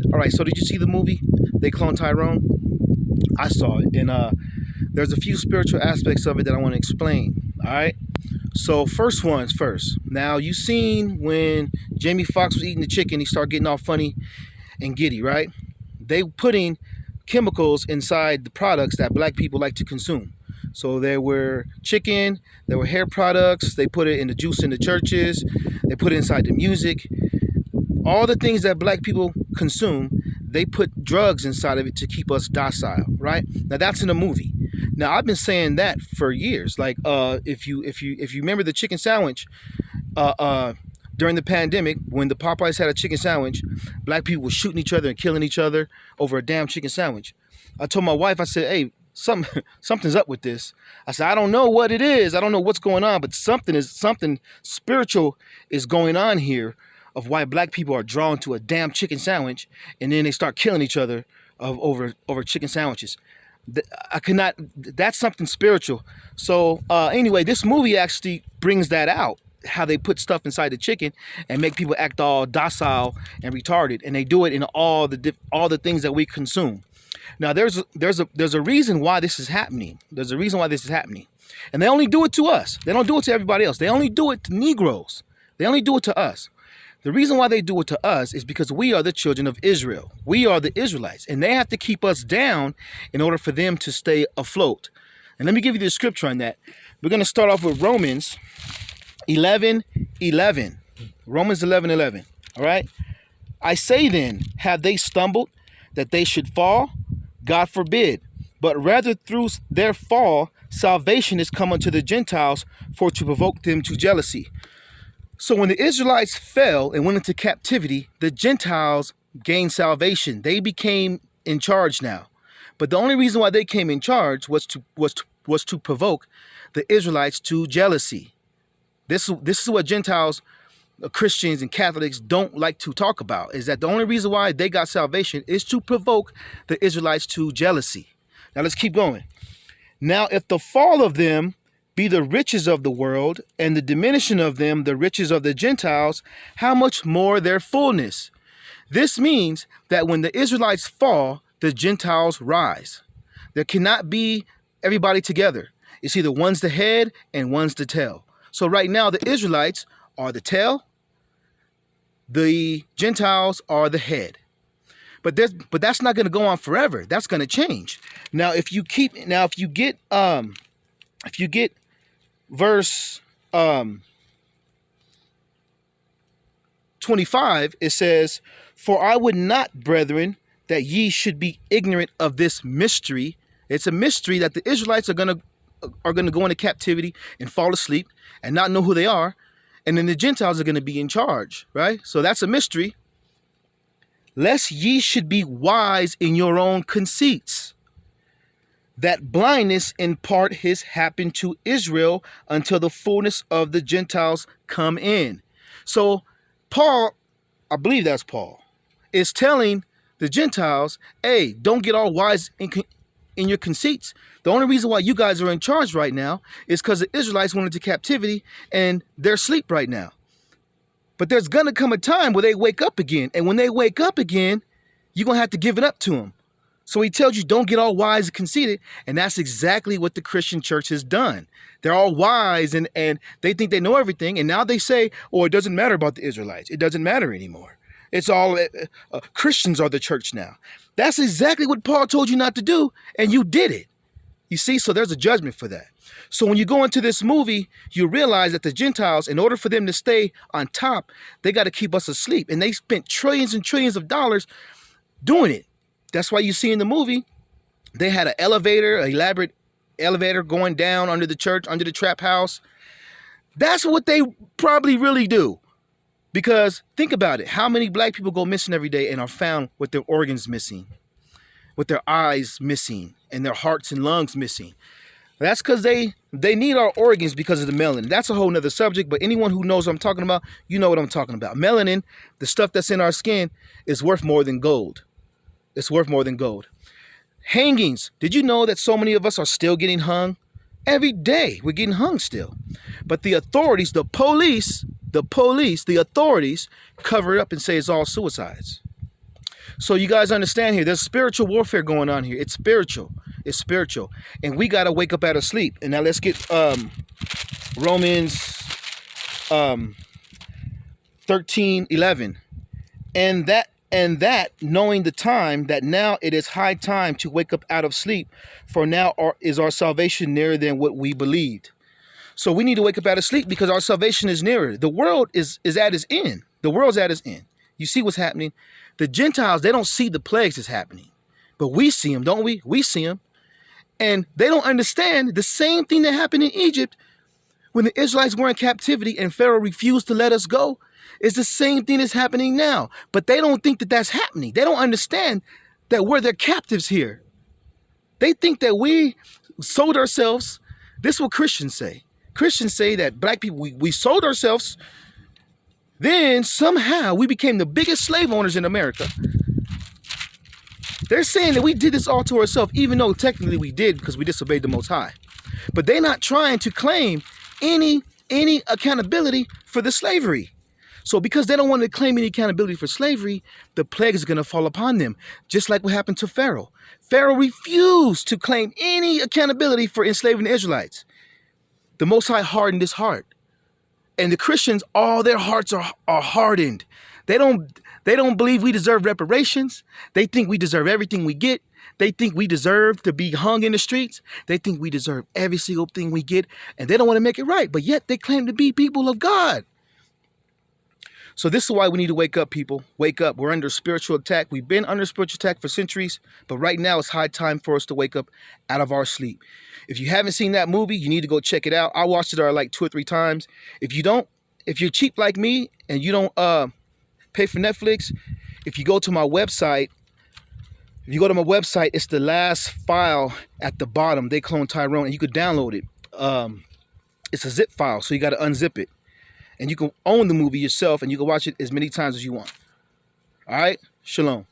All right, so did you see the movie? They cloned Tyrone? I saw it, and there's a few spiritual aspects of it that I want to explain. All right. So first ones first. Now you seen when Jamie Foxx was eating the chicken, he started getting all funny and giddy, right? They putting chemicals inside the products that black people like to consume. So there were chicken, there were hair products, they put it in the juice in the churches, they put it inside the music. All the things that black people consume, they put drugs inside of it to keep us docile, right? Now that's in a movie. Now I've been saying that for years. Like if you remember the chicken sandwich, uh, uh, during the pandemic when the Popeyes had a chicken sandwich, black people were shooting each other and killing each other over a damn chicken sandwich. I told my wife, I said, "Hey, something's up with this." I said, "I don't know what it is. I don't know what's going on, but something spiritual is going on here of why black people are drawn to a damn chicken sandwich and then they start killing each other over chicken sandwiches." I cannot. That's something spiritual. So anyway, this movie actually brings that out. How they put stuff inside the chicken and make people act all docile and retarded, and they do it in all the things that we consume. Now there's a reason why this is happening. There's a reason why this is happening, and they only do it to us. They don't do it to everybody else. They only do it to Negroes. They only do it to us. The reason why they do it to us is because we are the children of Israel. We are the Israelites, and they have to keep us down in order for them to stay afloat. And let me give you the scripture on that. We're going to start off with Romans 11:11. Romans 11:11. All right. I say then, have they stumbled that they should fall? God forbid. But rather through their fall, salvation is come unto the Gentiles for to provoke them to jealousy. So when the Israelites fell and went into captivity, the Gentiles gained salvation. They became in charge now. But the only reason why they came in charge was to provoke the Israelites to jealousy. This is what Gentiles, Christians and Catholics don't like to talk about, is that the only reason why they got salvation is to provoke the Israelites to jealousy. Now let's keep going. Now if the fall of them be the riches of the world, and the diminishing of them the riches of the Gentiles, how much more their fullness? This means that when the Israelites fall, the Gentiles rise. There cannot be everybody together. It's either one's the head and one's the tail. So right now the Israelites are the tail, the Gentiles are the head. But that's not going to go on forever. That's going to change. Now if you get verse 25, it says, "For I would not, brethren, that ye should be ignorant of this mystery." It's a mystery that the Israelites are gonna go into captivity and fall asleep and not know who they are, and then the Gentiles are gonna be in charge, right? So that's a mystery. "Lest ye should be wise in your own conceits, that blindness in part has happened to Israel until the fullness of the Gentiles come in." So Paul, I believe that's Paul, is telling the Gentiles, hey, don't get all wise in your conceits. The only reason why you guys are in charge right now is because the Israelites went into captivity and they're asleep right now. But there's going to come a time where they wake up again. And when they wake up again, you're going to have to give it up to them. So he tells you, don't get all wise and conceited. And that's exactly what the Christian church has done. They're all wise and they think they know everything. And now they say, oh, it doesn't matter about the Israelites. It doesn't matter anymore. It's all Christians are the church now. That's exactly what Paul told you not to do. And you did it. You see, so there's a judgment for that. So when you go into this movie, you realize that the Gentiles, in order for them to stay on top, they got to keep us asleep. And they spent trillions and trillions of dollars doing it. That's why you see in the movie, they had an elevator, an elaborate elevator going down under the church, under the trap house. That's what they probably really do. Because think about it. How many black people go missing every day and are found with their organs missing, with their eyes missing, and their hearts and lungs missing? That's because they need our organs because of the melanin. That's a whole nother subject, but anyone who knows what I'm talking about, you know what I'm talking about. Melanin, the stuff that's in our skin, is worth more than gold. It's worth more than gold. Hangings. Did you know that so many of us are still getting hung? Every day we're getting hung still. But the authorities, the authorities cover it up and say it's all suicides. So you guys understand here, there's spiritual warfare going on here. It's spiritual. It's spiritual. And we got to wake up out of sleep. And now let's get Romans 13:11. And that knowing the time, that now it is high time to wake up out of sleep, for now is our salvation nearer than what we believed. So we need to wake up out of sleep because our salvation is nearer. The world is at its end. The world's at its end. You see what's happening? The Gentiles, they don't see the plagues that's happening. But we see them, don't we? We see them. And they don't understand the same thing that happened in Egypt when the Israelites were in captivity and Pharaoh refused to let us go. It's the same thing that's happening now. But they don't think that that's happening. They don't understand that we're their captives here. They think that we sold ourselves. This is what Christians say. Christians say that black people, we sold ourselves. Then somehow we became the biggest slave owners in America. They're saying that we did this all to ourselves, even though technically we did because we disobeyed the Most High. But they're not trying to claim any accountability for the slavery. So because they don't want to claim any accountability for slavery, the plague is going to fall upon them, just like what happened to Pharaoh. Pharaoh refused to claim any accountability for enslaving the Israelites. The Most High hardened his heart. And the Christians, all their hearts are hardened. They don't believe we deserve reparations. They think we deserve everything we get. They think we deserve to be hung in the streets. They think we deserve every single thing we get. And they don't want to make it right. But yet they claim to be people of God. So this is why we need to wake up, people. Wake up. We're under spiritual attack. We've been under spiritual attack for centuries. But right now it's high time for us to wake up out of our sleep. If you haven't seen that movie, you need to go check it out. I watched it like 2 or 3 times. If you're cheap like me and you don't pay for Netflix, if you go to my website, it's the last file at the bottom. They clone Tyrone, and you could download it. It's a zip file, so you got to unzip it. And you can own the movie yourself, and you can watch it as many times as you want. All right? Shalom.